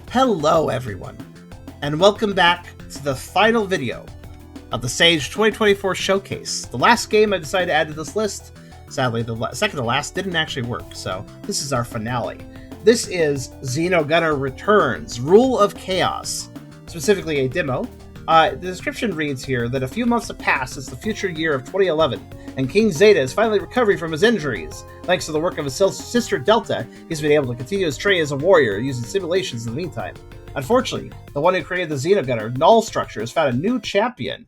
Hello everyone, and welcome back to the final video of the Sage 2024 Showcase. The last game I decided to add to this list, sadly the second to last, didn't actually work, so this is our finale. This is Xenogunner Returns, Rule of Chaos, specifically a demo. The description reads here that a few months have passed since the future year of 2011, and King Zeta is finally recovering from his injuries. Thanks to the work of his sister Delta, he's been able to continue his training as a warrior, using simulations in the meantime. Unfortunately, the one who created the Xenogunner, Null Structure, has found a new champion,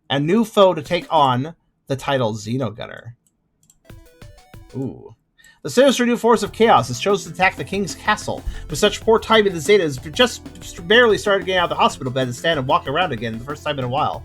a new foe to take on the title Xenogunner. Ooh. The sinister new force of chaos has chosen to attack the king's castle. With such poor timing, the Zeta has just barely started getting out of the hospital bed and stand and walk around again the first time in a while.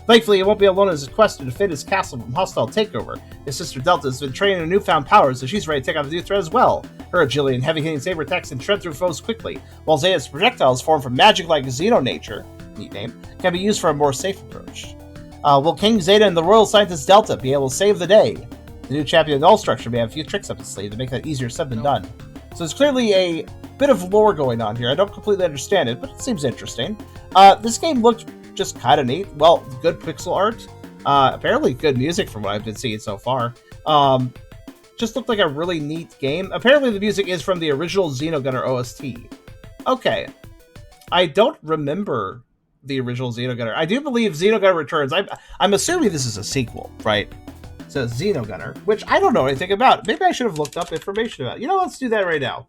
Thankfully, he won't be alone in his quest to defend his castle from hostile takeover. His sister Delta has been training her newfound powers, so she's ready to take on the new threat as well. Her agility and heavy-hitting saber attacks can shred through foes quickly, while Zeta's projectiles formed from magic-like Xeno nature, neat name, can be used for a more safe approach. Will King Zeta and the royal scientist Delta be able to save the day? The new champion Null Structure may have a few tricks up his sleeve to make that easier said than done. So there's clearly a bit of lore going on here. I don't completely understand it, but it seems interesting. This game looked just kind of neat. Well, good pixel art. Apparently good music from what I've been seeing so far. Just looked like a really neat game. Apparently the music is from the original Xenogunner OST. Okay. I don't remember the original Xenogunner. I do believe Xenogunner Returns. I'm assuming this is a sequel, right? So Xenogunner, which I don't know anything about. Maybe I should have looked up information about it. You know, let's do that right now.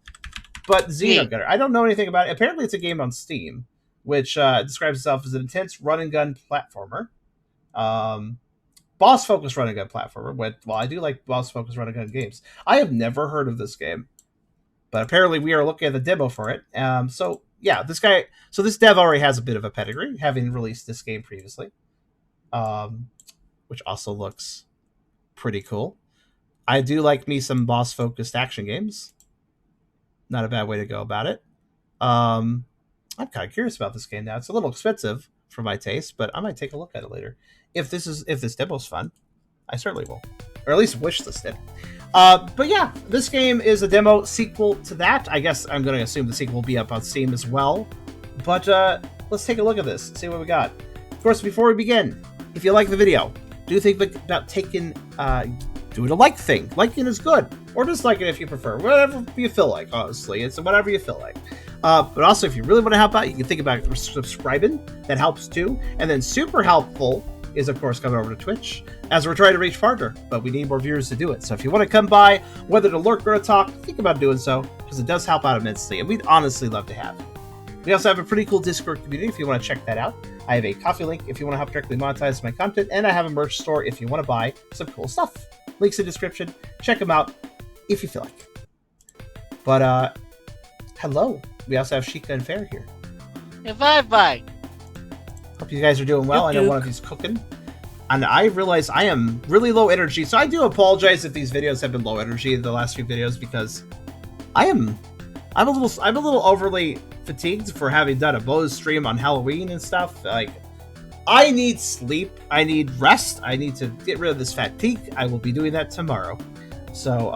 But Xenogunner, I don't know anything about it. Apparently it's a game on Steam, which describes itself as an intense run-and-gun platformer. Boss-focused run-and-gun platformer. Well, I do like boss-focused run-and-gun games. I have never heard of this game, but apparently we are looking at the demo for it. So, yeah, this dev already has a bit of a pedigree, having released this game previously, which also looks pretty cool. I do like me some boss-focused action games. Not a bad way to go about it. I'm kind of curious about this game now. It's a little expensive for my taste, but I might take a look at it later. If this demo's fun, I certainly will. Or at least wishlist it. But yeah, this game is a demo sequel to that. I guess I'm going to assume the sequel will be up on Steam as well. But let's take a look at this, see what we got. Of course, before we begin, if you like the video, do think about taking, doing a like thing. Liking is good. Or dislike it if you prefer. Whatever you feel like, honestly. It's whatever you feel like. But also, if you really want to help out, you can think about subscribing. That helps too. And then super helpful is, of course, coming over to Twitch, as we're trying to reach farther. But we need more viewers to do it. So if you want to come by, whether to lurk or to talk, think about doing so, because it does help out immensely. And we'd honestly love to have you. We also have a pretty cool Discord community if you want to check that out. I have a Ko-fi link if you want to help directly monetize my content, and I have a merch store if you want to buy some cool stuff. Links in the description. Check them out if you feel like. But, hello. We also have Sheikah and Fair here. Hey, bye. Hope you guys are doing well. I know one of you's cooking. And I realize I am really low energy, so I do apologize if these videos have been low energy in the last few videos, because I'm a little overly fatigued for having done a bonus stream on Halloween and stuff. Like, I need sleep, I need rest, I need to get rid of this fatigue. I will be doing that tomorrow. So,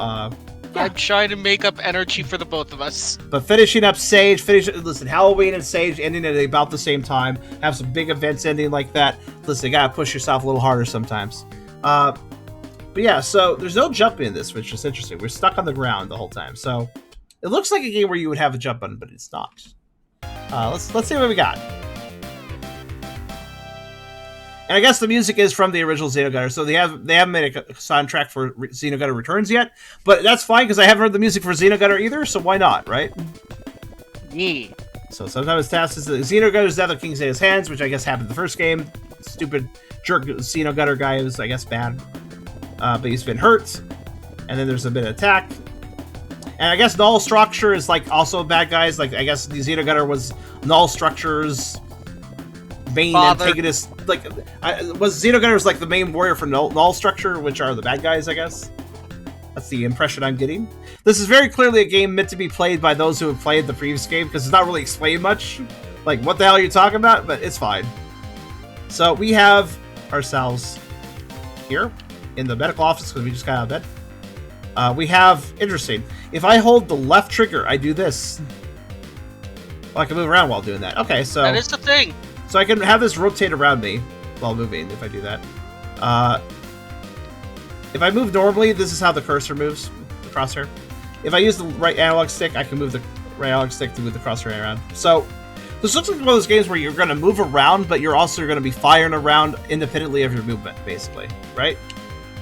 yeah. I'm trying to make up energy for the both of us. But finishing up Sage, listen, Halloween and Sage ending at about the same time. Have some big events ending like that. Listen, you gotta push yourself a little harder sometimes. But yeah, so there's no jumping in this, which is interesting. We're stuck on the ground the whole time. So it looks like a game where you would have a jump button, but it's not. Let's see what we got. And I guess the music is from the original Xenogunner, so they haven't made a soundtrack for Xenogunner Returns yet, but that's fine because I haven't heard the music for Xenogunner either, so why not, right? Yeah. So sometimes tasks is the Xenogunner's death of King Zeta's hands, which I guess happened in the first game. Stupid jerk Xenogunner guy is, I guess, bad, but he's been hurt. And then there's a bit of attack. And I guess Null Structure is like also bad guys. Like, I guess the Xenogunner was Null Structure's main antagonist. Like, was Xenogunner like the main warrior for Null Structure, which are the bad guys, I guess. That's the impression I'm getting. This is very clearly a game meant to be played by those who have played the previous game, because it's not really explained much. Like, what the hell are you talking about? But it's fine. So we have ourselves here in the medical office, because we just got out of bed. We have, interesting, if I hold the left trigger, I do this. I can move around while doing that. Okay, so That is the thing. so I can have this rotate around me while moving if I do that. If I move normally, this is how the cursor moves, the crosshair. If I use the right analog stick, I can move the right analog stick to move the crosshair around. So this looks like one of those games where you're going to move around, but you're also going to be firing around independently of your movement, basically, right?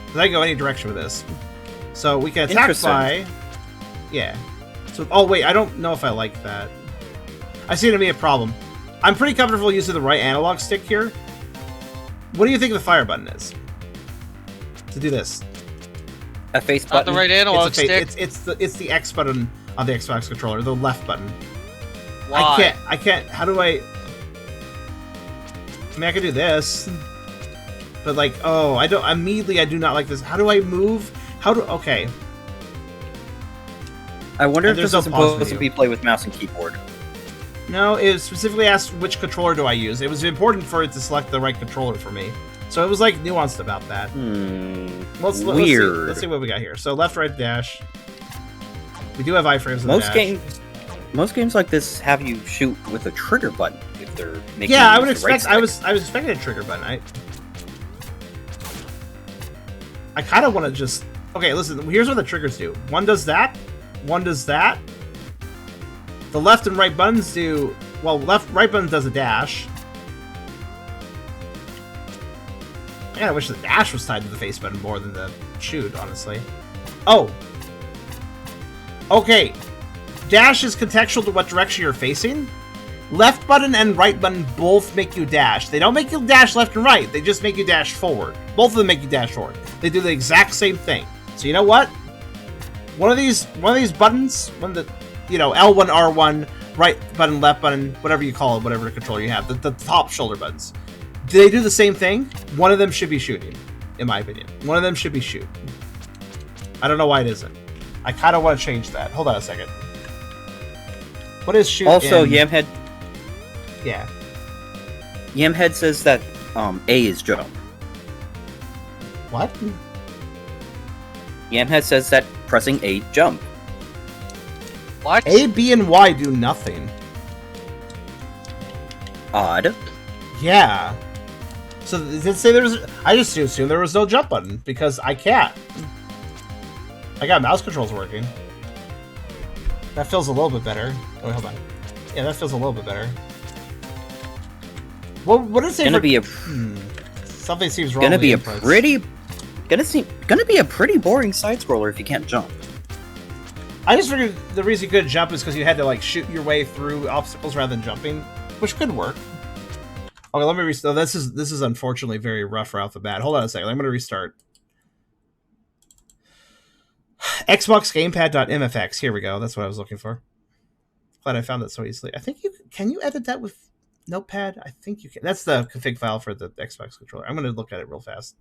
Because I can go any direction with this. So we can attack by... Yeah. So, oh, wait, I don't know if I like that. I see it to be a problem. I'm pretty comfortable using the right analog stick here. What do you think the fire button is? To do this. A face Not button. the right analog stick. It's the X button on the Xbox controller, the left button. Why? I can't. How do I mean, I can do this, but like, oh, I don't. Immediately, I do not like this. How do I move? Okay. I wonder if there's this is no pause supposed to menu. be played with mouse and keyboard. No, it specifically asked which controller do I use. It was important for it to select the right controller for me. So it was like nuanced about that. Weird. Let's see what we got here. So left, right, dash. We do have iframes in the dash. Most games like this have you shoot with a trigger button if they're making. Yeah, I you would use the right expect. stick. I was expecting a trigger button. I kind of want to just. Okay, listen. Here's what the triggers do. One does that. One does that. The left and right buttons do. Well, right button does a dash. I wish the dash was tied to the face button more than the shoot, honestly. Oh. Okay. Dash is contextual to what direction you're facing. Left button and right button both make you dash. They don't make you dash left and right. They just make you dash forward. Both of them make you dash forward. They do the exact same thing. So you know what? One of these buttons, L1, R1, right button, left button, whatever you call it, whatever the controller you have, the top shoulder buttons. Do they do the same thing? One of them should be shooting, in my opinion. One of them should be shoot. I don't know why it isn't. I kind of want to change that. Hold on a second. What is shoot? Also, Yamhead. Yeah. Yamhead says that A is jump. What? Yamhead says that pressing A jump. What? A, B, and Y do nothing. Odd. Yeah. So did it say there was? I just assumed there was no jump button because I can't. I got mouse controls working. That feels a little bit better. Oh, hold on. Yeah, that feels a little bit better. What did it say? Gonna be a something seems wrong. gonna with be the a inputs. pretty boring side scroller if you can't jump. I just figured the reason you couldn't jump is because you had to like shoot your way through obstacles rather than jumping, which could work. Okay, let me restart. This is unfortunately very rough right off the bat. Hold on a second. I'm going to restart. Xbox Gamepad.mfx. Here we go. That's what I was looking for. Glad I found that so easily. I think can you edit that with Notepad? I think you can. That's the config file for the Xbox controller. I'm going to look at it real fast.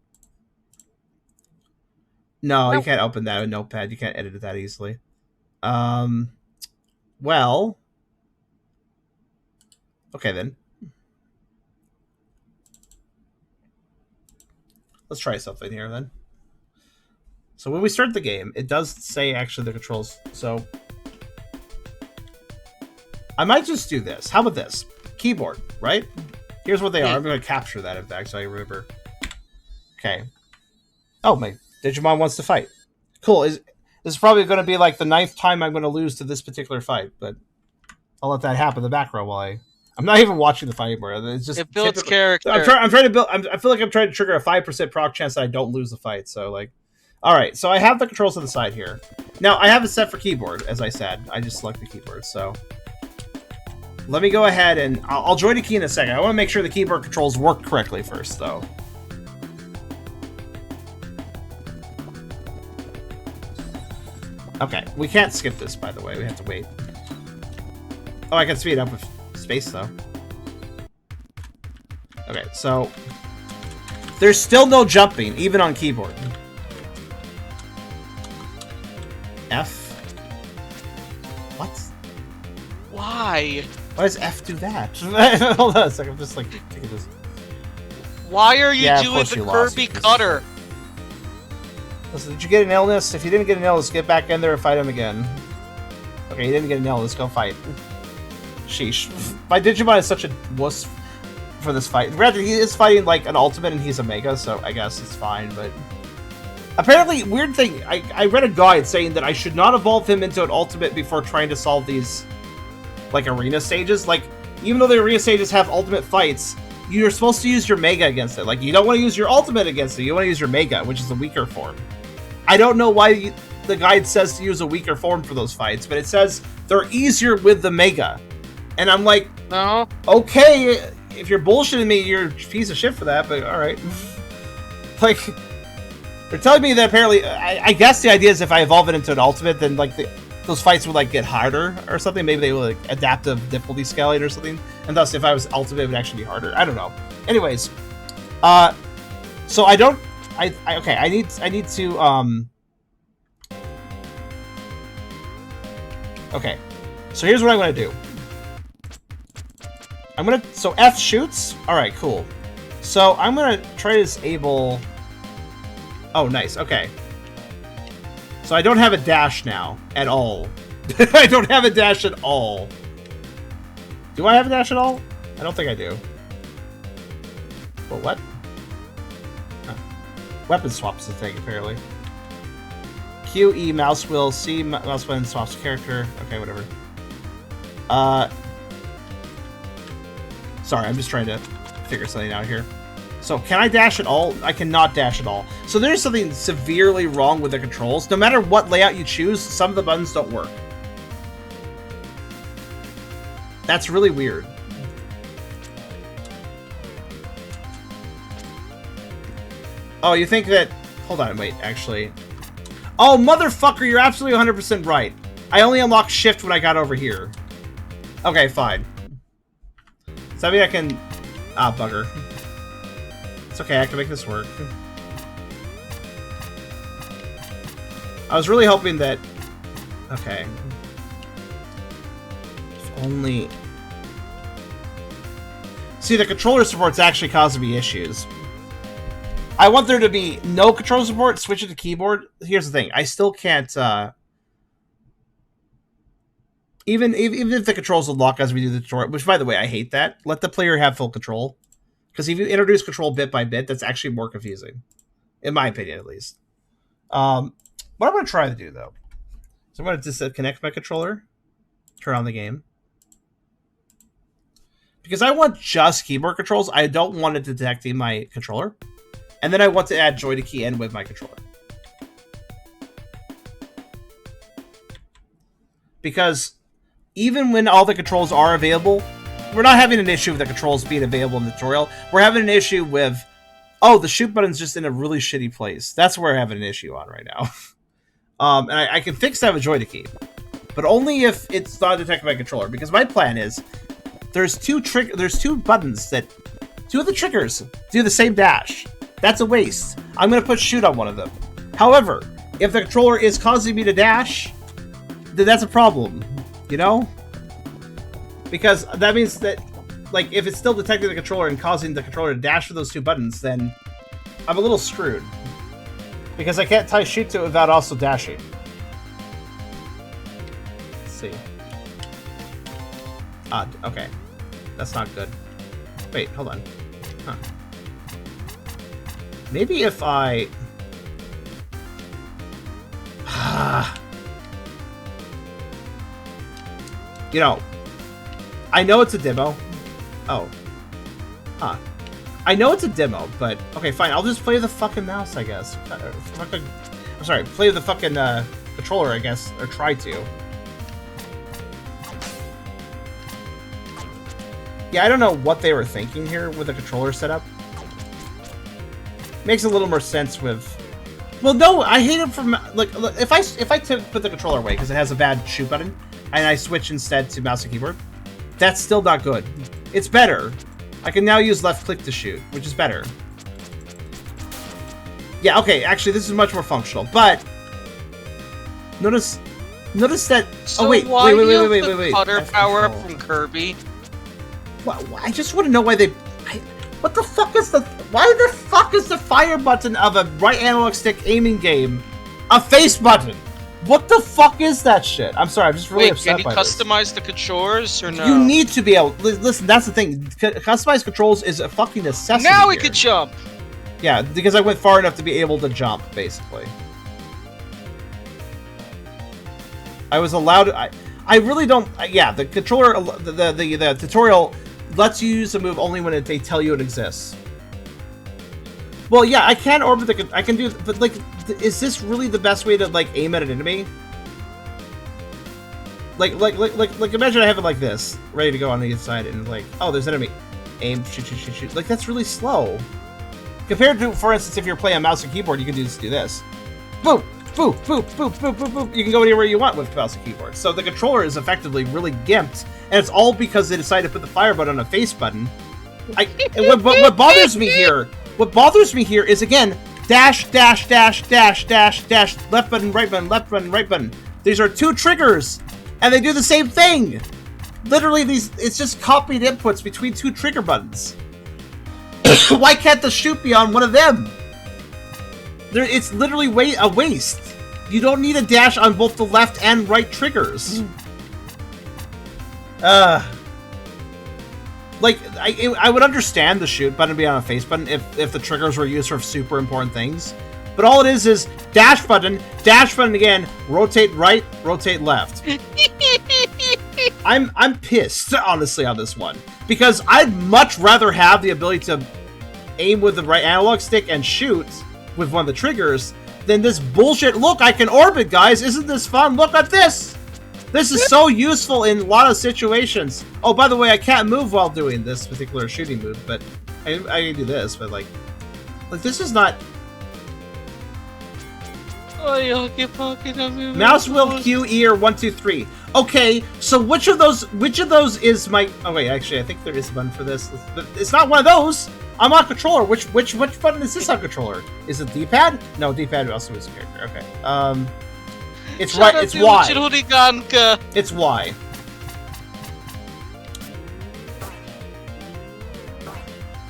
No, you can't open that with Notepad. You can't edit it that easily. Well. Okay then. Let's try something here then. So when we start the game, it does say actually the controls. So I might just do this. How about this? Keyboard, right? Here's what they are. I'm going to capture that in fact so I remember. Okay. Oh, my Digimon wants to fight. Cool. This is probably going to be like the 9th time I'm going to lose to this particular fight, but I'll let that happen in the background while I'm not even watching the fight anymore. It's just It builds typical. character. I'm trying to build. I feel like I'm trying to trigger a 5% proc chance that I don't lose the fight. So like, all right. So I have the controls to the side here. Now I have it set for keyboard, as I said. I just select the keyboard. So let me go ahead and I'll join a key in a second. I want to make sure the keyboard controls work correctly first, though. Okay, we can't skip this, by the way. We have to wait. Oh, I can speed up with space, though. Okay, so there's still no jumping, even on keyboard. F. What? Why? Why does F do that? Hold on a second, I'm just like taking this. Why are you Yeah, of doing course the you lost, Kirby you piece of cutter? Listen, did you get an illness? If you didn't get an illness, get back in there and fight him again. Okay, you didn't get an illness, go fight. Sheesh. My Digimon is such a wuss for this fight. Granted, he is fighting like an ultimate and he's a Mega, so I guess it's fine, but... Apparently, weird thing, I read a guide saying that I should not evolve him into an ultimate before trying to solve these, like, arena stages. Like, even though the arena stages have ultimate fights, you're supposed to use your Mega against it. Like, you don't want to use your ultimate against it, you want to use your Mega, which is the weaker form. I don't know why the guide says to use a weaker form for those fights, but it says they're easier with the Mega. And I'm like, No. okay, if you're bullshitting me, you're a piece of shit for that, but alright. Like... They're telling me that apparently, I guess the idea is if I evolve it into an ultimate, then like those fights would like get harder or something. Maybe they will like adaptive difficulty scaling or something, and thus if I was ultimate, it would actually be harder. I don't know. Anyways, so I don't. Okay. I need to. Okay. So here's what I'm gonna do. So F shoots. All right. Cool. So I'm gonna try to disable. Oh, nice. Okay. So I don't have a dash now. At all. I don't have a dash at all. Do I have a dash at all? I don't think I do. Well, what? Huh. Weapon swap is a thing, apparently. Q, E, mouse wheel, C, mouse button swaps character. Okay, whatever. Sorry, I'm just trying to figure something out here. So, can I dash at all? I cannot dash at all. So there's something severely wrong with the controls. No matter what layout you choose, some of the buttons don't work. That's really weird. Oh, you think that... Hold on, wait, actually. Oh, motherfucker, you're absolutely 100% right. I only unlocked shift when I got over here. Okay, fine. Does that mean I can... Ah, bugger. It's okay, I can make this work. I was really hoping that... Okay. If only... See, the controller support's actually causing me issues. I want there to be no controller support, switch it to keyboard. Here's the thing, I still can't... Even if the controls unlock as we do the tutorial, which, by the way, I hate that. Let the player have full control. Because if you introduce control bit by bit, that's actually more confusing. In my opinion, at least. What I'm going to try to do, though, is I'm going to disconnect my controller, turn on the game. Because I want just keyboard controls. I don't want it detecting my controller. And then I want to add joy to key in with my controller. Because even when all the controls are available... We're not having an issue with the controls being available in the tutorial. We're having an issue with, oh, the shoot button's just in a really shitty place. That's where we're having an issue on right now. And I can fix that with joy to key, but only if it's not detected by controller. Because my plan is, there's two buttons that, two of the triggers do the same dash. That's a waste. I'm gonna put shoot on one of them. However, if the controller is causing me to dash, then that's a problem. You know? Because that means that, like, if it's still detecting the controller and causing the controller to dash for those two buttons, then I'm a little screwed. Because I can't tie shoot to it without also dashing. Let's see. Okay. That's not good. Wait, hold on. Huh. Maybe if I... You know... I know it's a demo. Oh. Huh. I know it's a demo, but... Okay, fine. I'll just play the fucking mouse, I guess. I'm sorry. Play the fucking controller, I guess. Or try to. Yeah, I don't know what they were thinking here with the controller setup. Makes a little more sense with... Well, no, I hate it from... Like, if I put the controller away because it has a bad shoot button, and I switch instead to mouse and keyboard... That's still not good. It's better. I can now use left click to shoot, which is better. Yeah, okay, actually this is much more functional, but notice that So oh wait. Cutter power up from Kirby. I just want to know why they why the fuck is the fire button of a right analog stick aiming game a face button? What the fuck is that shit? I'm sorry, I'm just really upset can you by customize the controls or no? You need to be able... Listen, that's the thing. Customized controls is a fucking necessity Now we here. can jump! Yeah, because I went far enough to be able to jump, basically. I was allowed... I really don't... Yeah, the controller... The tutorial lets you use the move only when they tell you it exists. Well, yeah, I can orbit the... I can do... But, like, is this really the best way to, like, aim at an enemy? Like, imagine I have it like this, ready to go on the inside, and, like, oh, there's an enemy. Aim, shoot, shoot, shoot, shoot. Like, that's really slow. Compared to, for instance, if you're playing mouse and keyboard, you can just do this. Boop! Boop! Boop! Boop! Boop! Boop! Boop! You can go anywhere you want with mouse and keyboard. So the controller is effectively really gimped, and it's all because they decided to put the fire button on a face button. What bothers me here... What bothers me here is, again, dash, dash, dash, dash, dash, dash, left button, right button, left button, right button. These are two triggers, and they do the same thing. Literally, it's just copied inputs between two trigger buttons. Why can't the shoot be on one of them? It's literally a waste. You don't need a dash on both the left and right triggers. Like, I would understand the shoot button being on a face button if the triggers were used for super important things. But all it is dash button again, rotate right, rotate left. I'm pissed, honestly, on this one. Because I'd much rather have the ability to aim with the right analog stick and shoot with one of the triggers than this bullshit. Look, I can orbit, guys. Isn't this fun? Look at this. This is so useful in a lot of situations. Oh, by the way, I can't move while doing this particular shooting move, but I can do this, but like this is not... Mouse wheel Q, E, or 1, 2, 3. Okay, so which of those is my... Oh wait, actually, I think there is a button for this. But it's not one of those. I'm on controller. Which button is this on controller? Is it D-pad? No, D-pad also is a character. Okay. It's right. It's Y. It's Y.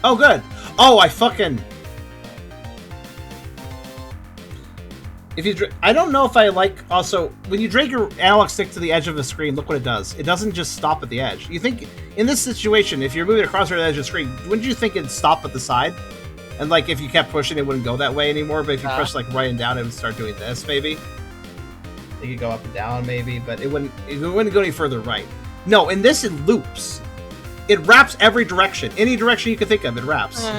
Oh, good. Oh, I fucking... If you... I don't know if I like... Also, when you drag your analog stick to the edge of the screen, look what it does. It doesn't just stop at the edge. You think... In this situation, if you're moving across the edge of the screen, wouldn't you think it'd stop at the side? And, like, if you kept pushing, it wouldn't go that way anymore, but if you push, like, right and down, it would start doing this, maybe? It could go up and down, maybe, but it wouldn't go any further right. No, in this, it loops. It wraps every direction. Any direction you can think of, it wraps.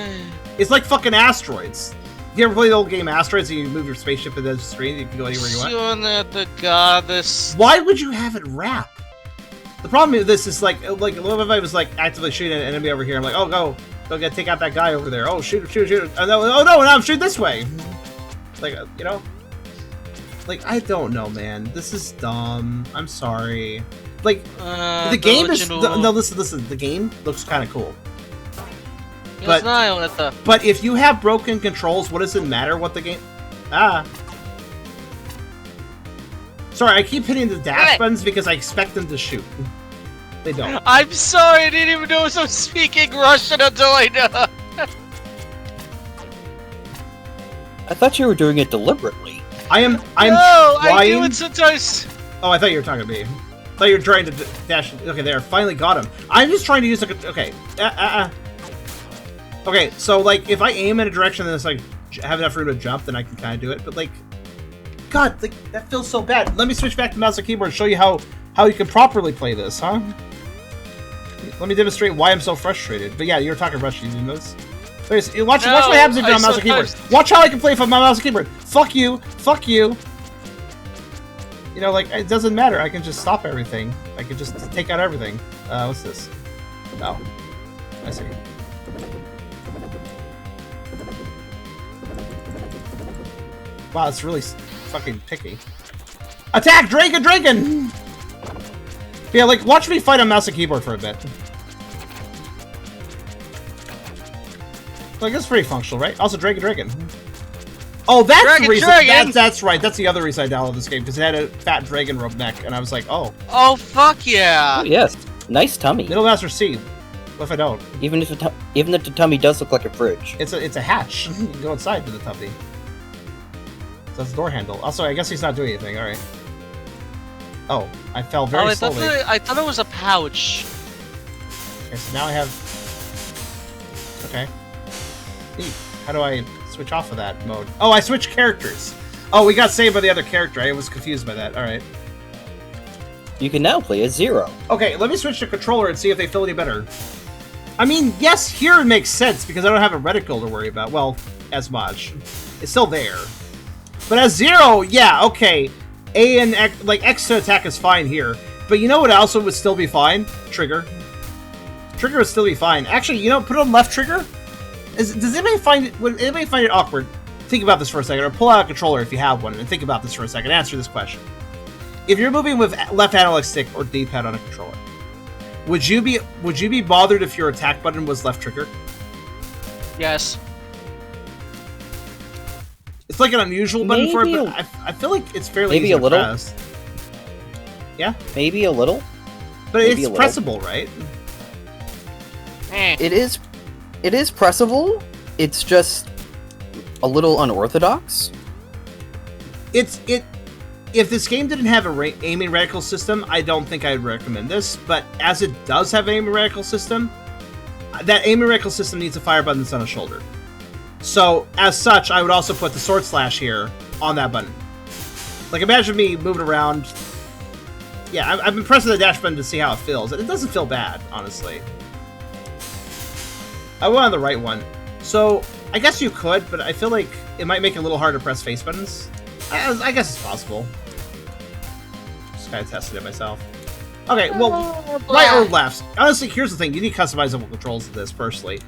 It's like fucking Asteroids. You ever play the old game Asteroids and you move your spaceship to the screen, you can go anywhere you want? Why would you have it wrap? The problem with this is, like what if I was, like, actively shooting an enemy over here? I'm like, oh, go take out that guy over there. Oh, shoot. Oh, no, now I'm shooting this way. Like, you know? Like, I don't know, man. This is dumb. I'm sorry. Like, the game is... No, listen. The game looks kind of cool. But if you have broken controls, what does it matter what the game... Sorry, I keep hitting the dash buttons because I expect them to shoot. They don't. I'm sorry, I didn't even know I was speaking Russian until I know. I thought you were doing it deliberately. I'm no, trying... I do it sometimes. Oh, I thought you were talking to me. I thought you were trying to dash... Okay, there. Finally got him. I'm just trying to use... Okay. Okay, so, like, if I aim in a direction that's, like, have enough room to jump, then I can kind of do it. But, like... God, like, that feels so bad. Let me switch back to mouse and keyboard and show you how you can properly play this, huh? Let me demonstrate why I'm so frustrated. But yeah, you were talking Russian, you know this? Watch what happens if you're on mouse and keyboard. Watch how I can play from my mouse and keyboard. Fuck you. Fuck you. You know, like, it doesn't matter. I can just stop everything. I can just take out everything. What's this? Oh. I see. Wow, it's really fucking picky. Attack! Dragon! Yeah, like, watch me fight on mouse and keyboard for a bit. Like, that's pretty functional, right? Also, Dragon. Oh, that's the reason. That's right. That's the other reason I downloaded this game, because it had a fat dragon rope neck, and I was like, oh. Oh, fuck yeah! Oh, yes. Nice tummy. Middle mouse or C. What if I don't? Even if the tummy does look like a fridge. It's a hatch. You can go inside with the tummy. So that's the door handle. Also, I guess he's not doing anything. All right. Oh, I fell very slowly. I thought it was a pouch. Okay, so now I have... Okay. Neat. How do I switch off of that mode? Oh, I switched characters. Oh, we got saved by the other character. I was confused by that. Alright. You can now play as Zero. Okay, let me switch to controller and see if they feel any better. I mean, yes, here it makes sense because I don't have a reticle to worry about. Well, as much. It's still there. But as Zero, yeah, okay. A and X, like X to attack is fine here. But you know what also would still be fine? Trigger. Trigger would still be fine. Actually, you know, put on left trigger. Does anybody find it? Would anybody find it awkward? Think about this for a second, or pull out a controller if you have one, and think about this for a second. Answer this question: if you're moving with left analog stick or D-pad on a controller, would you be bothered if your attack button was left trigger? Yes. It's like an unusual button for it, but I feel like it's fairly easy to press. Yeah? Maybe a little. But maybe it's pressable, right? It is pressable. It's just a little unorthodox. If this game didn't have a aiming reticle system, I don't think I'd recommend this. But as it does have an aiming reticle system, that aiming reticle system needs a fire button that's on a shoulder. So, as such, I would also put the sword slash here on that button. Like, imagine me moving around. Yeah, I've been pressing the dash button to see how it feels, and it doesn't feel bad, honestly. I went on the right one. So, I guess you could, but I feel like it might make it a little hard to press face buttons. I guess it's possible. Just kind of tested it myself. Okay, well, right or left. Honestly, here's the thing. You need customizable controls to this, personally.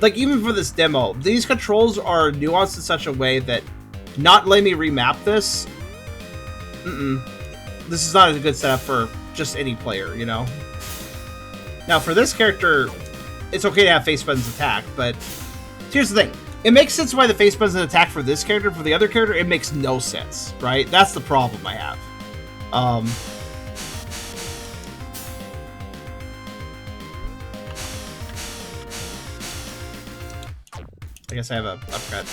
Like, even for this demo, these controls are nuanced in such a way that not letting me remap this... This is not a good setup for just any player, you know? Now, for this character, it's okay to have face buttons attack, but here's the thing. It makes sense why the face buttons attack for this character. For the other character, it makes no sense, right? That's the problem I have. I guess I have a upcut.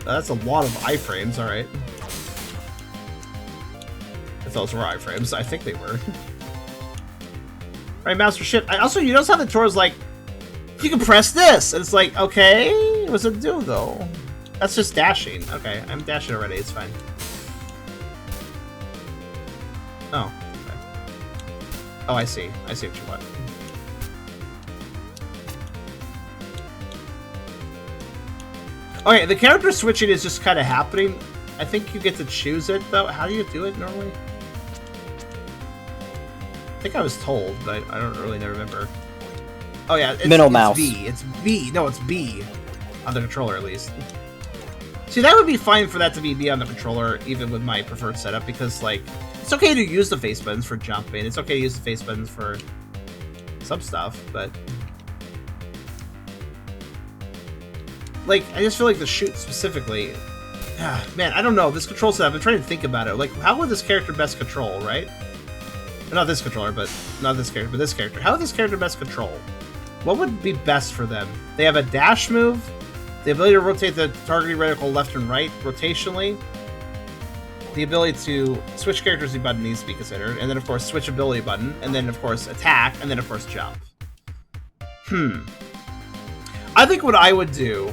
That's a lot of iframes, alright. If those were iframes, I think they were. Alright, Master Shift. Also, you notice how the tutorial's like, you can press this! And it's like, okay, what's it do, though? That's just dashing. Okay, I'm dashing already, it's fine. Oh, okay. Oh, I see. I see what you want. Okay, the character switching is just kind of happening. I think you get to choose it, though. How do you do it normally? I think I was told, but I don't really remember. Oh yeah, it's mouse. V. It's V. No, it's B on the controller at least. See, that would be fine for that to be B on the controller, even with my preferred setup, because like it's okay to use the face buttons for jumping. It's okay to use the face buttons for some stuff, but like I just feel like the shoot specifically. Man, I don't know this control setup. I'm trying to think about it. Like, how would this character best control, right? Not this controller, but not this character, but this character. How would this character best control? What would be best for them? They have a dash move, the ability to rotate the targeting reticle left and right rotationally, the ability to switch characters button needs to be considered, and then of course switch ability button, and then of course attack, and then of course jump. I think what I would do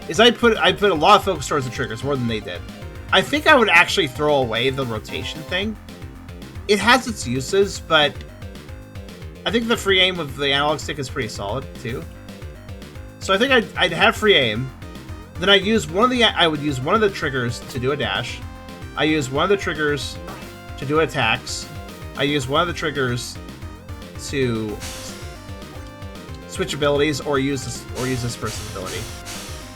is I put a lot of focus towards the triggers, more than they did. I think I would actually throw away the rotation thing. It has its uses, but I think the free aim of the analog stick is pretty solid too. So I think I'd have free aim. Then I would use one of the triggers to do a dash. I use one of the triggers to do attacks. I use one of the triggers to switch abilities or use this person's ability.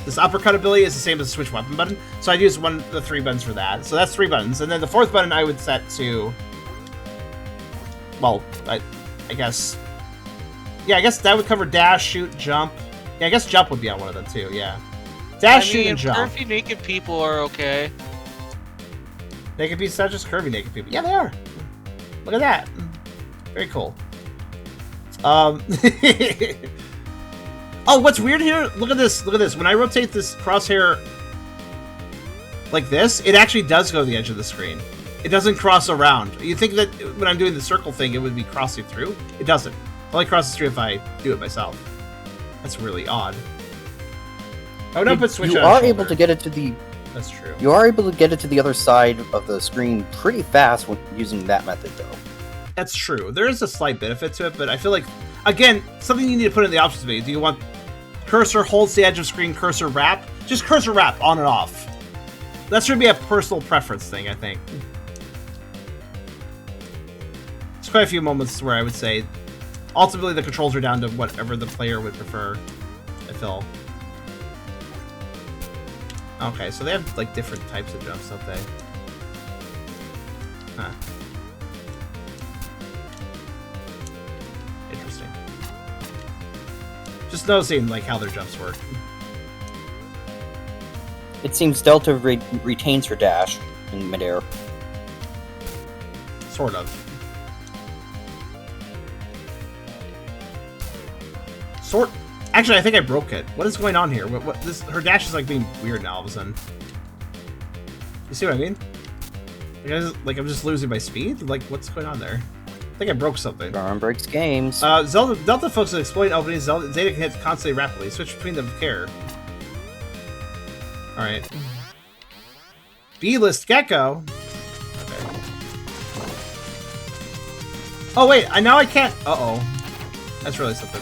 This uppercut ability is the same as the switch weapon button, so I'd use one of the 3 buttons for that. So that's 3 buttons, and then the 4th button I would set to. Well, I guess... Yeah, I guess that would cover dash, shoot, jump. Yeah, I guess jump would be on one of them, too, yeah. Dash, shoot, and jump. Curvy naked people are okay. Naked people, not just curvy naked people. Yeah, they are. Look at that. Very cool. Oh, what's weird here? Look at this. Look at this. When I rotate this crosshair like this, it actually does go to the edge of the screen. It doesn't cross around. You think that when I'm doing the circle thing, it would be crossing through? It doesn't. It only crosses through if I do it myself. That's really odd. I would not put switch. You on are shoulder. able to get it to the. That's true. You are able to get it to the other side of the screen pretty fast when using that method, though. That's true. There is a slight benefit to it, but I feel like, again, something you need to put in the options menu. Do you want cursor holds the edge of screen, cursor wrap? Just cursor wrap on and off. That should be a personal preference thing, I think. There's quite a few moments where I would say, ultimately the controls are down to whatever the player would prefer, I feel. Okay, so they have like different types of jumps, don't they? Huh. Interesting. Just noticing like how their jumps work. It seems Delta retains her dash in midair. Sort of. Actually, I think I broke it. What is going on here? Her dash is like being weird now all of a sudden. You see what I mean? Like I'm just losing my speed? Like, what's going on there? I think I broke something. Garmin breaks games. Delta focuses on exploiting openings. Zeta can hit constantly rapidly. Switch between them with care. Alright. B-list gecko? Okay. Oh, wait. Now I can't... Uh-oh. That's really something.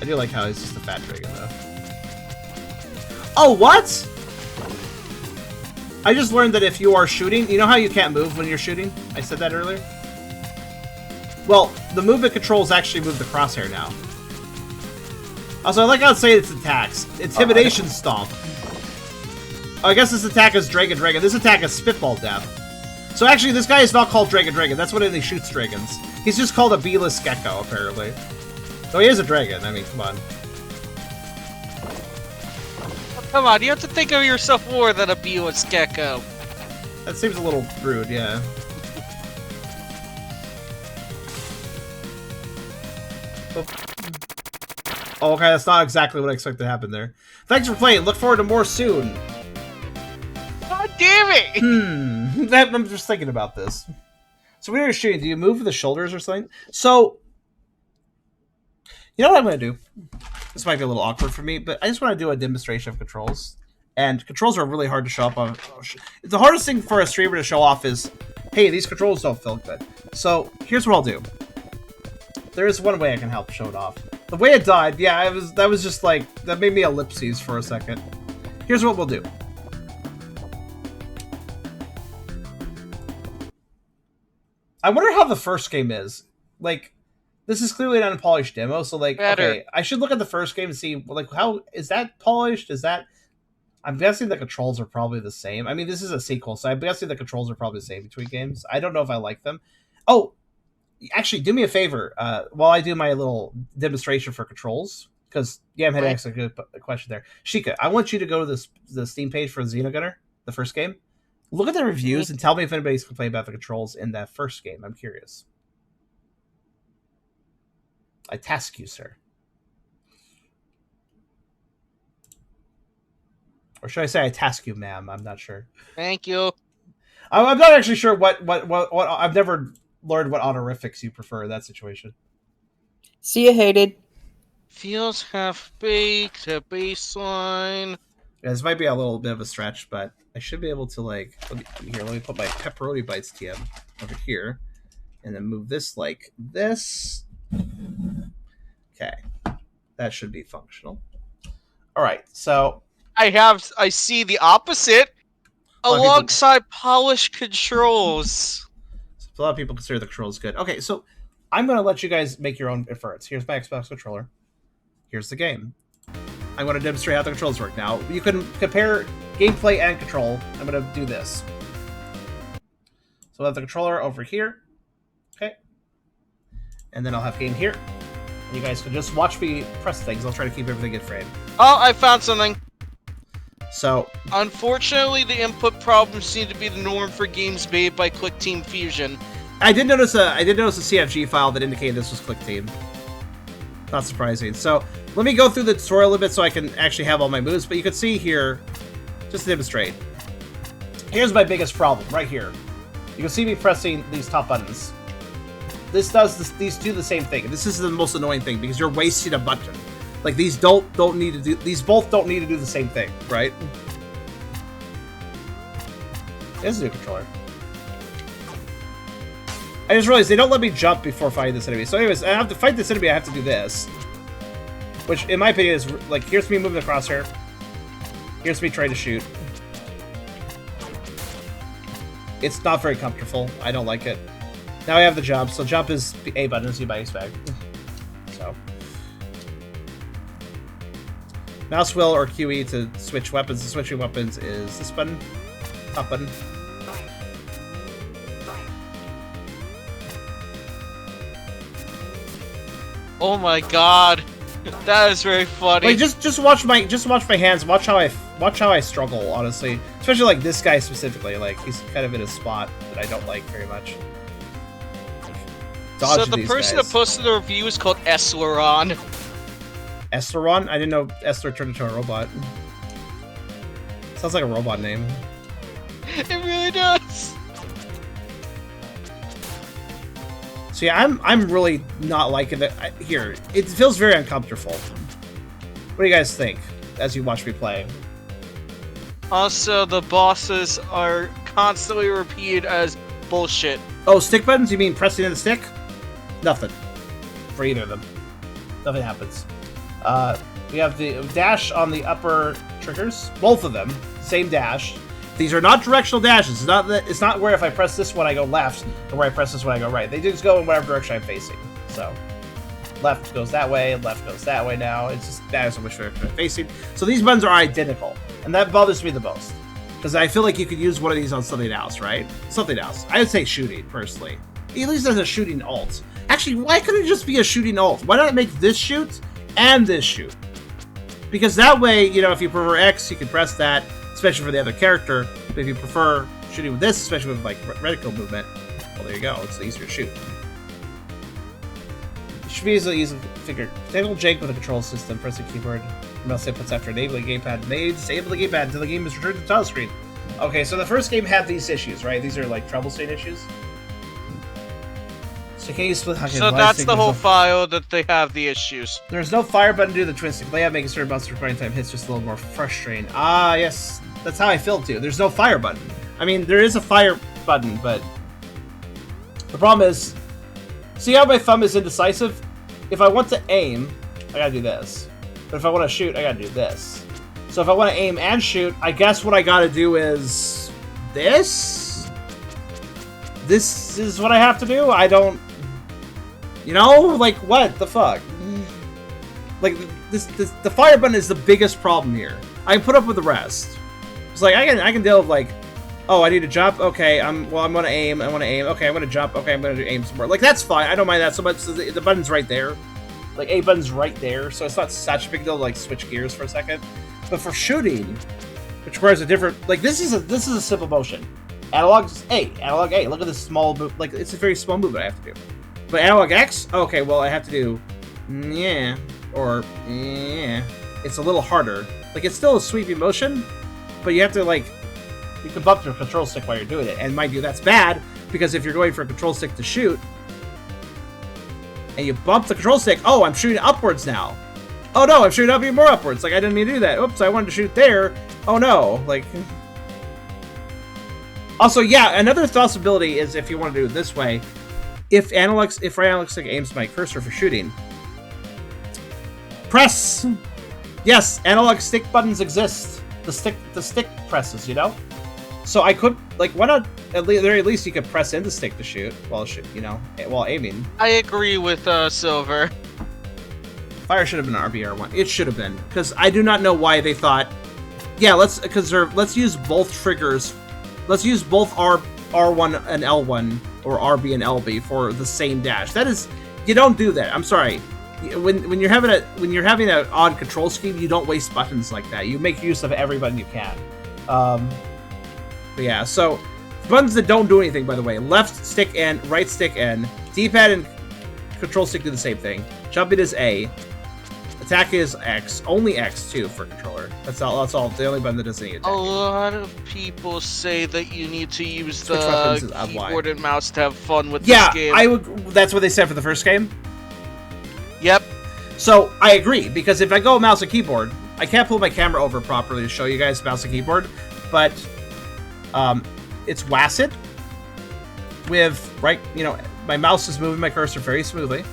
I do like how he's just a fat dragon, though. Oh, what?! I just learned that if you are shooting... You know how you can't move when you're shooting? I said that earlier? Well, the movement controls actually move the crosshair now. Also, I like how it say its attacks. Intimidation Stomp. Oh, I guess this attack is Dragon. This attack is Spitball Death. So actually, this guy is not called Dragon. That's what he shoots dragons. He's just called a B-list gecko, apparently. So he is a dragon. I mean, come on. Come on, you have to think of yourself more than a B-list gecko. That seems a little rude, yeah. Oh, okay, that's not exactly what I expected to happen there. Thanks for playing. Look forward to more soon. God damn it! I'm just thinking about this. So when you're shooting, do you move the shoulders or something? So, you know what I'm going to do? This might be a little awkward for me, but I just want to do a demonstration of controls. And controls are really hard to show up on. The hardest thing for a streamer to show off is, hey, these controls don't feel good. So here's what I'll do. There is one way I can help show it off. The way it died, yeah, that was just like, that made me ellipses for a second. Here's what we'll do. I wonder how the first game is. Like, this is clearly an unpolished demo, so like, okay, I should look at the first game and see, like, how, is that polished? Is that, I'm guessing the controls are probably the same. I mean, this is a sequel, so I'm guessing the controls are probably the same between games. I don't know if I like them. Oh, actually, do me a favor while I do my little demonstration for controls, because Gamhead asked a good question there. Sheikah, I want you to go to the Steam page for Xenogunner, the first game. Look at the reviews and tell me if anybody's complaining about the controls in that first game. I'm curious. I task you, sir. Or should I say I task you, ma'am? I'm not sure. Thank you. I'm not actually sure what I've never learned what honorifics you prefer in that situation. See you, hated. Feels half-baked, a baseline. Yeah, this might be a little bit of a stretch, but I should be able to, like, let me put my pepperoni bites TM over here, and then move this like this. Okay, that should be functional. All right, so I see the opposite alongside polished controls. A lot of people consider the controls good. Okay, so I'm going to let you guys make your own inference. Here's my Xbox controller. Here's the game. I'm going to demonstrate how the controls work. Now, you can compare gameplay and control. I'm going to do this. So I'll have the controller over here. Okay. And then I'll have game here. And you guys can just watch me press things. I'll try to keep everything in frame. Oh, I found something. So, unfortunately, the input problems seem to be the norm for games made by ClickTeam Fusion. I did notice a CFG file that indicated this was ClickTeam. Not surprising. So let me go through the tutorial a bit so I can actually have all my moves. But you can see here, Just to demonstrate. Here's my biggest problem, right here. You can see me pressing these top buttons. These do the same thing. This is the most annoying thing because you're wasting a button. Like these both don't need to do the same thing, right? This is a new controller. I just realized they don't let me jump before fighting this enemy. So anyways, I have to fight this enemy, I have to do this. Which, in my opinion, is, like, here's me moving the crosshair. Here's me trying to shoot. It's not very comfortable. I don't like it. Now I have the jump. So jump is the A button, as you might expect. So. Mouse wheel or QE to switch weapons. The switching weapons is this button. Top button. Oh my god, that is very funny. Like just watch my hands. Watch how I struggle. Honestly, especially like this guy specifically. Like he's kind of in a spot that I don't like very much. So the person that posted the review is called Esleron. Esleron? I didn't know Esler turned into a robot. Sounds like a robot name. It really does. So yeah, I'm really not liking it. Here, it feels very uncomfortable. What do you guys think as you watch me play? Also, the bosses are constantly repeated as bullshit. Oh, stick buttons? You mean pressing in the stick? Nothing. For either of them. Nothing happens. We have the dash on the upper triggers. Both of them. Same dash. These are not directional dashes. It's not where if I press this one I go left, or where I press this one I go right. They just go in whatever direction I'm facing. So, left goes that way, left goes that way now. It's just matters on which direction I'm facing. So these buttons are identical, and that bothers me the most. Because I feel like you could use one of these on something else, right? Something else. I would say shooting, personally. At least as a shooting alt. Actually, why couldn't it just be a shooting alt? Why not make this shoot and this shoot? Because that way, you know, if you prefer X, you can press that, especially for the other character. But if you prefer shooting with this, especially with like reticle movement, well, there you go. It's easier to shoot. It should be easily to figure. Enable jank with a control system. Press the keyboard. Mouse inputs after enabling gamepad. May disable the gamepad until the game is returned to the title screen. Okay, so the first game had these issues, right? These are like troublesome issues. So can you split? So that's the whole file that they have the issues. There's no fire button to do the twin stick layout, making certain bounce recording time hits just a little more frustrating. Ah, yes. That's how I feel too. There's no fire button. I mean, there is a fire button, but the problem is, see how my thumb is indecisive? If I want to aim, I gotta do this. But if I want to shoot, I gotta do this. So if I want to aim and shoot, I guess what I gotta do is this? This is what I have to do? I don't... You know? Like, what the fuck? Like, the fire button is the biggest problem here. I can put up with the rest. It's like, I can deal with, like, oh, I need to jump? Okay, I'm gonna aim, okay, I'm gonna jump, okay, I'm gonna aim some more. Like, that's fine, I don't mind that so much, so the button's right there. Like, A button's right there, so it's not such a big deal to, like, switch gears for a second. But for shooting, which requires a different, like, this is a simple motion. Analog A, look at this small move, like, it's a very small movement I have to do. But analog X, okay, well, I have to do, yeah, or, yeah. It's a little harder. Like, it's still a sweeping motion, but you have to, like, you can bump your control stick while you're doing it. And mind you, that's bad, because if you're going for a control stick to shoot, and you bump the control stick, oh, I'm shooting upwards now. Oh no, I'm shooting up even more upwards. Like, I didn't mean to do that. Oops, I wanted to shoot there. Oh no, like... Also, yeah, another possibility is if you want to do it this way, if analog stick aims my cursor for shooting, press! Yes, analog stick buttons exist. The stick presses, you know? So I could, like, why not, at least you could press in the stick to shoot, while aiming. I agree with Silver. Fire should have been RBR1. It should have been, because I do not know why they thought, yeah, let's use both triggers. Let's use both R1 and L1, or RB and LB for the same dash. That is, you don't do that. I'm sorry. When you're having an odd control scheme, you don't waste buttons like that. You make use of every button you can. But yeah, so buttons that don't do anything, by the way, left stick and right stick and D-pad and control stick do the same thing. Jumping is A. Attack is X, only X too for controller. That's all. That's all. The only button that doesn't need attack. A lot of people say that you need to use Switch weapons is the why. keyboard and mouse to have fun with Yeah, this game. I would. That's what they said for the first game. Yep. So I agree, because if I go mouse and keyboard, I can't pull my camera over properly to show you guys mouse and keyboard, but it's WASD with my mouse is moving my cursor very smoothly.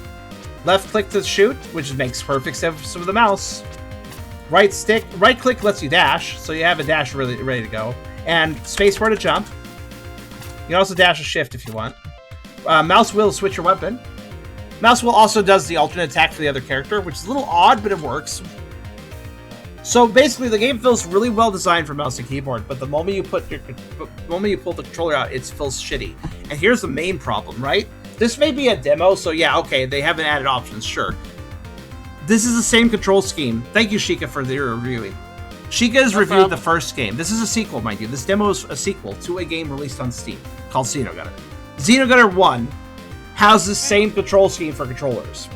Left click to shoot, which makes perfect sense with the mouse. Right click lets you dash, so you have a dash really ready to go, and spacebar to jump. You can also dash a shift if you want. Mouse wheel to switch your weapon. Mouse wheel also does the alternate attack for the other character, which is a little odd, but it works. So basically, the game feels really well designed for mouse and keyboard, but the moment you pull the controller out, it feels shitty. And here's the main problem, right? This may be a demo, so yeah, okay, they haven't added options, sure. This is the same control scheme. Thank you, Sheikah, for the reviewing. Sheikah has reviewed the first game. This is a sequel, mind you. This demo is a sequel to a game released on Steam called Xenogunner. Xenogunner 1 has the same control scheme for controllers.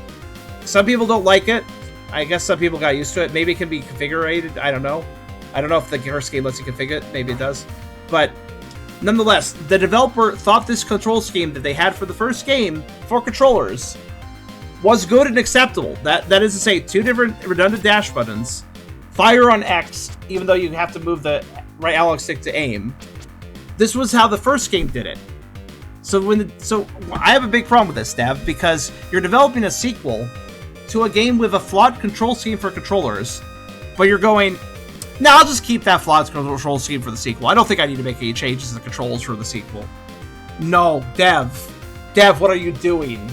Some people don't like it. I guess some people got used to it. Maybe it can be configured. I don't know. I don't know if the first game lets you configure it. Maybe it does. But nonetheless, the developer thought this control scheme that they had for the first game for controllers was good and acceptable. That is to say, 2 different redundant dash buttons, fire on X, even though you have to move the right analog stick to aim. This was how the first game did it. So I have a big problem with this, Dev, because you're developing a sequel to a game with a flawed control scheme for controllers, but you're going, no, I'll just keep that flawed control scheme for the sequel. I don't think I need to make any changes to the controls for the sequel. No, Dev, what are you doing?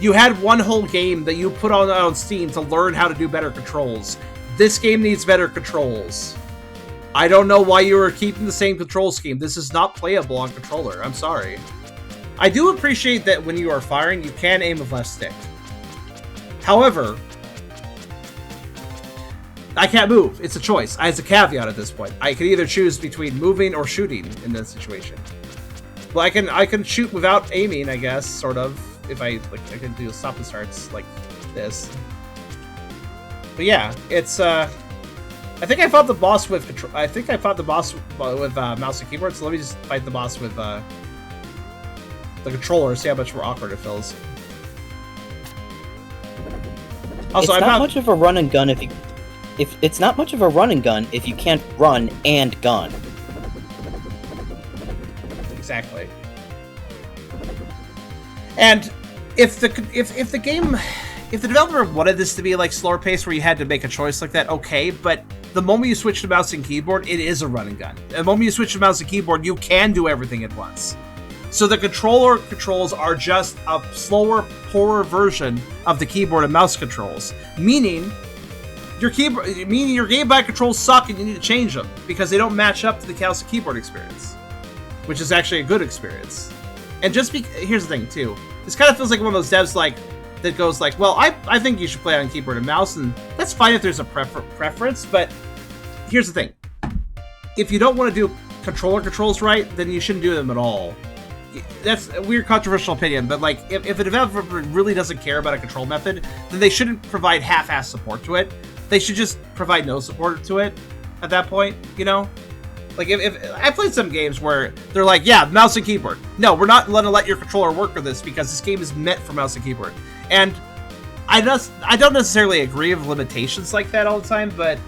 You had one whole game that you put on Steam to learn how to do better controls. This game needs better controls. I don't know why you were keeping the same control scheme. This is not playable on controller. I'm sorry. I do appreciate that when you are firing, you can aim with left stick. However, I can't move. It's a choice. It's a caveat at this point. I can either choose between moving or shooting in this situation. Well, I can shoot without aiming, I guess, sort of. If I can do stop and starts like this. But yeah, it's I think I fought the boss with mouse and keyboard. So let me just fight the boss with the controller. See how much more awkward it feels. Also, it's not much of a run and gun if it's not much of a run and gun if you can't run and gun. Exactly. And if the developer wanted this to be like slower pace where you had to make a choice like that, okay, but the moment you switch to mouse and keyboard, it is a run and gun. The moment you switch to mouse and keyboard, you can do everything at once. So the controller controls are just a slower, poorer version of the keyboard and mouse controls, meaning your Game Boy controls suck and you need to change them because they don't match up to the mouse and keyboard experience, which is actually a good experience. And here's the thing too. This kind of feels like one of those devs that goes like, well, I think you should play on keyboard and mouse, and that's fine if there's a preference, but here's the thing. If you don't want to do controller controls right, then you shouldn't do them at all. That's a weird controversial opinion, but like if a developer really doesn't care about a control method, then they shouldn't provide half-ass support to it. They should just provide no support to it at that point, you know? Like, if I played some games where they're like, yeah, mouse and keyboard. No, we're not going to let your controller work with this because this game is meant for mouse and keyboard. And I don't necessarily agree with limitations like that all the time, but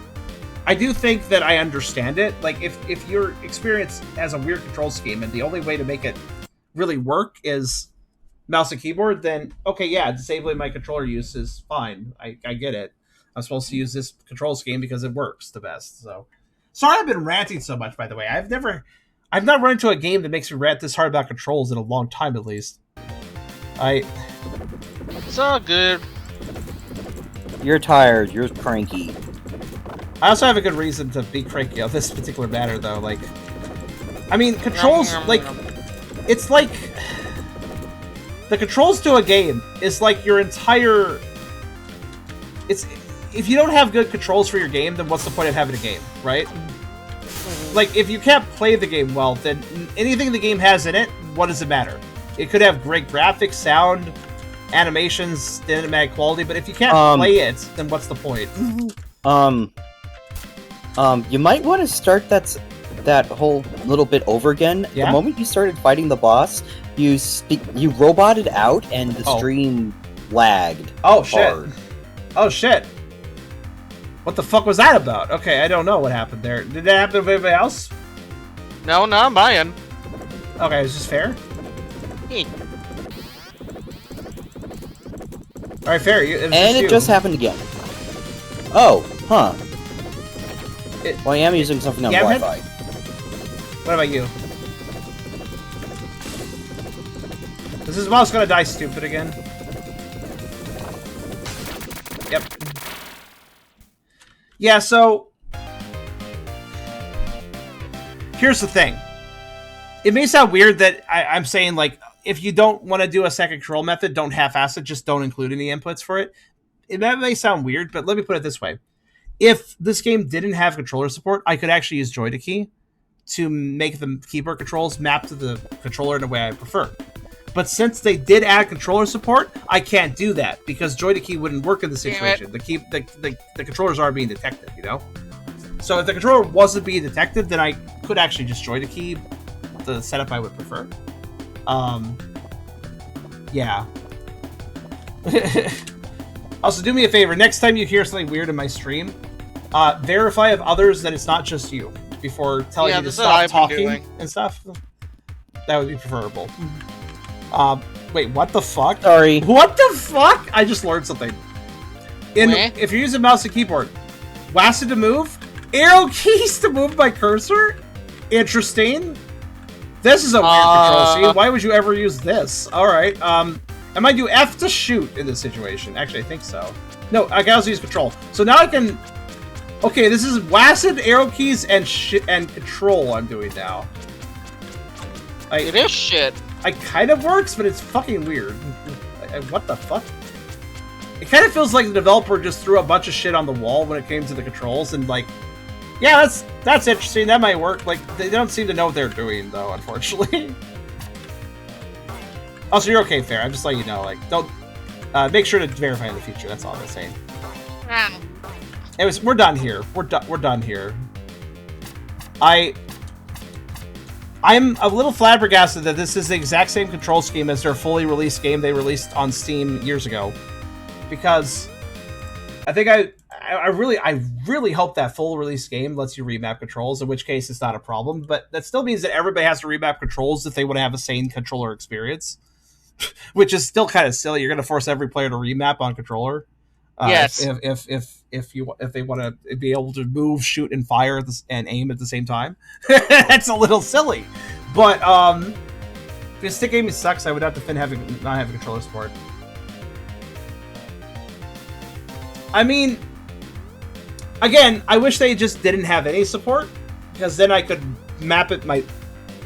I do think that I understand it. Like, if your experience has a weird control scheme and the only way to make it really work is mouse and keyboard, then, okay, yeah, disabling my controller use is fine. I get it. I'm supposed to use this control scheme because it works the best, so... Sorry I've been ranting so much, by the way. I've not run into a game that makes me rant this hard about controls in a long time, at least. It's all good. You're tired. You're cranky. I also have a good reason to be cranky on this particular matter, though. Like, I mean, controls, like, it's like... The controls to a game is like your entire... If you don't have good controls for your game, then what's the point of having a game, right? Like, if you can't play the game well, then anything the game has in it, what does it matter? It could have great graphics, sound, animations, the animatic quality, but if you can't play it, then what's the point? You might want to start that whole little bit over again. Yeah? The moment you started fighting the boss, you roboted out and the stream lagged. Oh shit! Hard. Oh shit! What the fuck was that about? Okay, I don't know what happened there. Did that happen to anybody else? No, not on my end. Okay, is this fair? Alright, fair. It just happened again. Oh, huh. Well, I am using something on Wi-Fi. What about you? Is this mouse gonna die stupid again? Yep. Yeah, so... Here's the thing. It may sound weird that I'm saying, like, if you don't want to do a second control method, don't half-ass it, just don't include any inputs for it. It may sound weird, but let me put it this way. If this game didn't have controller support, I could actually use Joy-to-Key to make the keyboard controls map to the controller in a way I prefer. But since they did add controller support, I can't do that because Joy-to-Key wouldn't work in the situation. The controllers are being detected, you know? So if the controller wasn't being detected, then I could actually just Joy-to-Key the setup I would prefer. Yeah. Also, do me a favor. Next time you hear something weird in my stream, verify of others that it's not just you before telling you to stop talking and stuff. That would be preferable. Wait, what the fuck? Sorry. What the fuck? I just learned something. If you're using mouse and keyboard, WASD to move, arrow keys to move my cursor? Interesting. This is a weird control scheme. Why would you ever use this? Alright, I might do F to shoot in this situation. Actually, I think so. No, I can also use control. So now I can... Okay, this is WASD, arrow keys, and control I'm doing now. It is shit. It kind of works, but it's fucking weird. What the fuck? It kind of feels like the developer just threw a bunch of shit on the wall when it came to the controls, and like, yeah, that's interesting. That might work. Like, they don't seem to know what they're doing, though, unfortunately. Also, you're okay, Fair. I'm just letting you know. Like, don't make sure to verify in the future. That's all I'm saying. Anyways, we're done here. We're done here. I'm a little flabbergasted that this is the exact same control scheme as their fully released game they released on Steam years ago, because I think I really hope that full release game lets you remap controls, in which case it's not a problem. But that still means that everybody has to remap controls if they want to have a sane controller experience, which is still kind of silly. You're going to force every player to remap on controller. Yes. If they want to be able to move, shoot, and fire and aim at the same time, that's a little silly. But if stick aiming sucks, I would have to not having controller support. I mean, again, I wish they just didn't have any support, because then I could map it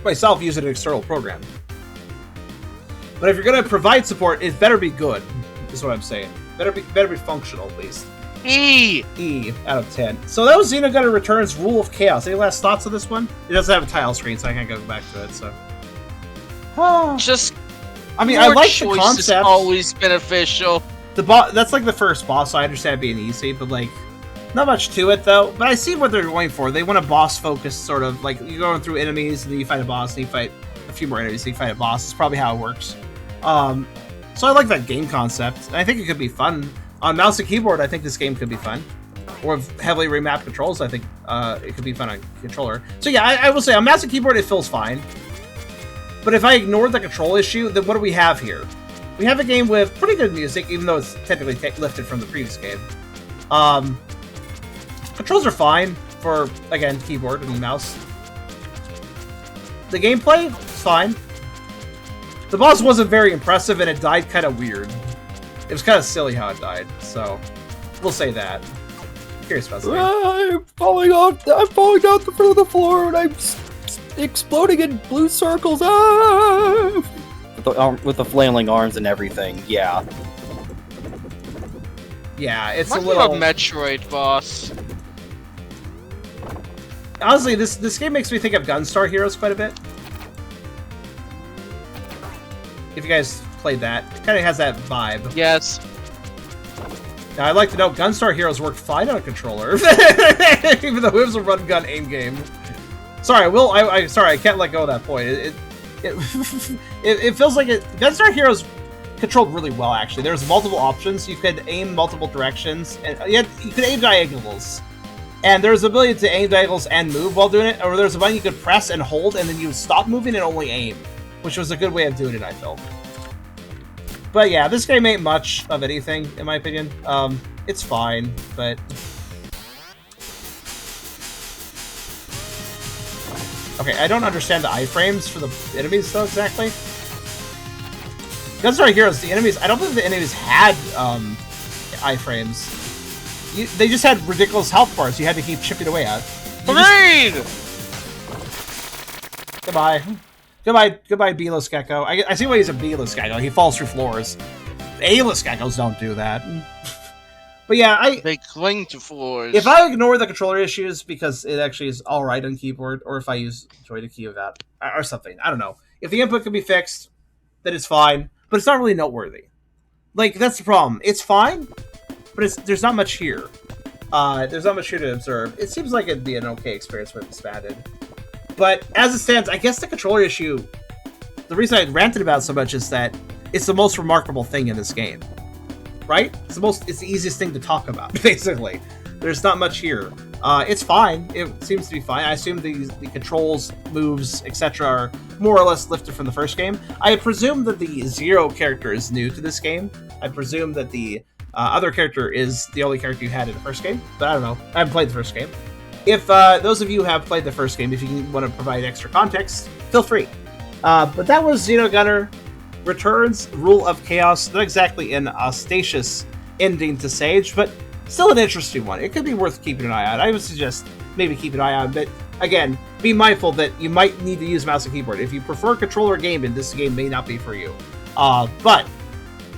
myself using an external program. But if you're going to provide support, it better be good, is what I'm saying. Better be functional, at least. E out of 10. So that was Xenogunner Returns Rule of Chaos. Any last thoughts on this one? It doesn't have a tile screen, so I can't go back to it. So, I mean, I like the concept. Is always beneficial. That's like the first boss, so I understand being easy, but like, not much to it though. But I see what they're going for. They want a boss-focused sort of, like, you're going through enemies, and then you fight a boss, and you fight a few more enemies, and you fight a boss. It's probably how it works. So I like that game concept. I think it could be fun. On mouse and keyboard, I think this game could be fun. Or with heavily remapped controls, I think it could be fun on controller. So yeah, I will say, on mouse and keyboard, it feels fine. But if I ignore the control issue, then what do we have here? We have a game with pretty good music, even though it's technically lifted from the previous game. Controls are fine for, again, keyboard and mouse. The gameplay is fine. The boss wasn't very impressive, and it died kind of weird. It was kind of silly how it died, so we'll say that. I'm curious about something. I'm falling down the front of the floor, and I'm exploding in blue circles. Ah! With the flailing arms and everything, yeah. Yeah, it's Might a little... be a Metroid boss. Honestly, this game makes me think of Gunstar Heroes quite a bit. If you guys played that. It kind of has that vibe. Yes. Now, I'd like to note, Gunstar Heroes work fine on a controller, even though it was a run-gun aim game. Sorry, sorry, I can't let go of that point. It feels like Gunstar Heroes controlled really well, actually. There's multiple options. You could aim multiple directions, and you could aim diagonals. And there's the ability to aim diagonals and move while doing it, or there's a button you could press and hold, and then you would stop moving and only aim, which was a good way of doing it, I felt. But yeah, this game ain't much of anything, in my opinion. It's fine, but... Okay, I don't understand the iframes for the enemies, though, exactly. Gunstar Heroes, the enemies... I don't think the enemies had iframes. They just had ridiculous health bars you had to keep chipping away at. Parade! Goodbye. Goodbye, B-list Gecko. I see why he's a B-list Gecko. He falls through floors. A-list Geckos don't do that. But yeah, They cling to floors. if I ignore the controller issues because it actually is alright on keyboard, or if I use joy key of that, or something, I don't know. If the input can be fixed, then it's fine, but it's not really noteworthy. Like, that's the problem. It's fine, but there's not much here. There's not much here to observe. It seems like it'd be an okay experience when it's disbanded. But as it stands, I guess the controller issue, the reason I ranted about it so much is that it's the most remarkable thing in this game. Right? It's the easiest thing to talk about, basically. There's not much here. It's fine. It seems to be fine. I assume the controls, moves, etc. are more or less lifted from the first game. I presume that the Zero character is new to this game. I presume that the other character is the only character you had in the first game, but I don't know. I haven't played the first game. If those of you who have played the first game, if you want to provide extra context, feel free. But that was Xenogunner Returns, Rule of Chaos. Not exactly an auspicious ending to Sage, but still an interesting one. It could be worth keeping an eye on. I would suggest maybe keep an eye on, but again, be mindful that you might need to use mouse and keyboard. If you prefer controller gaming, this game may not be for you. But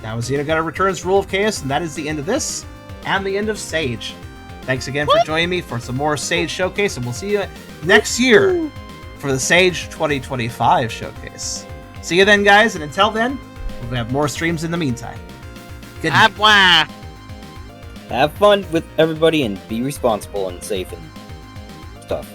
that was Xenogunner Returns, Rule of Chaos, and that is the end of this, and the end of Sage. Thanks again for joining me for some more Sage Showcase, and we'll see you next year for the Sage 2025 Showcase. See you then, guys, and until then, we'll have more streams in the meantime. Good night. Have fun with everybody and be responsible and safe and stuff.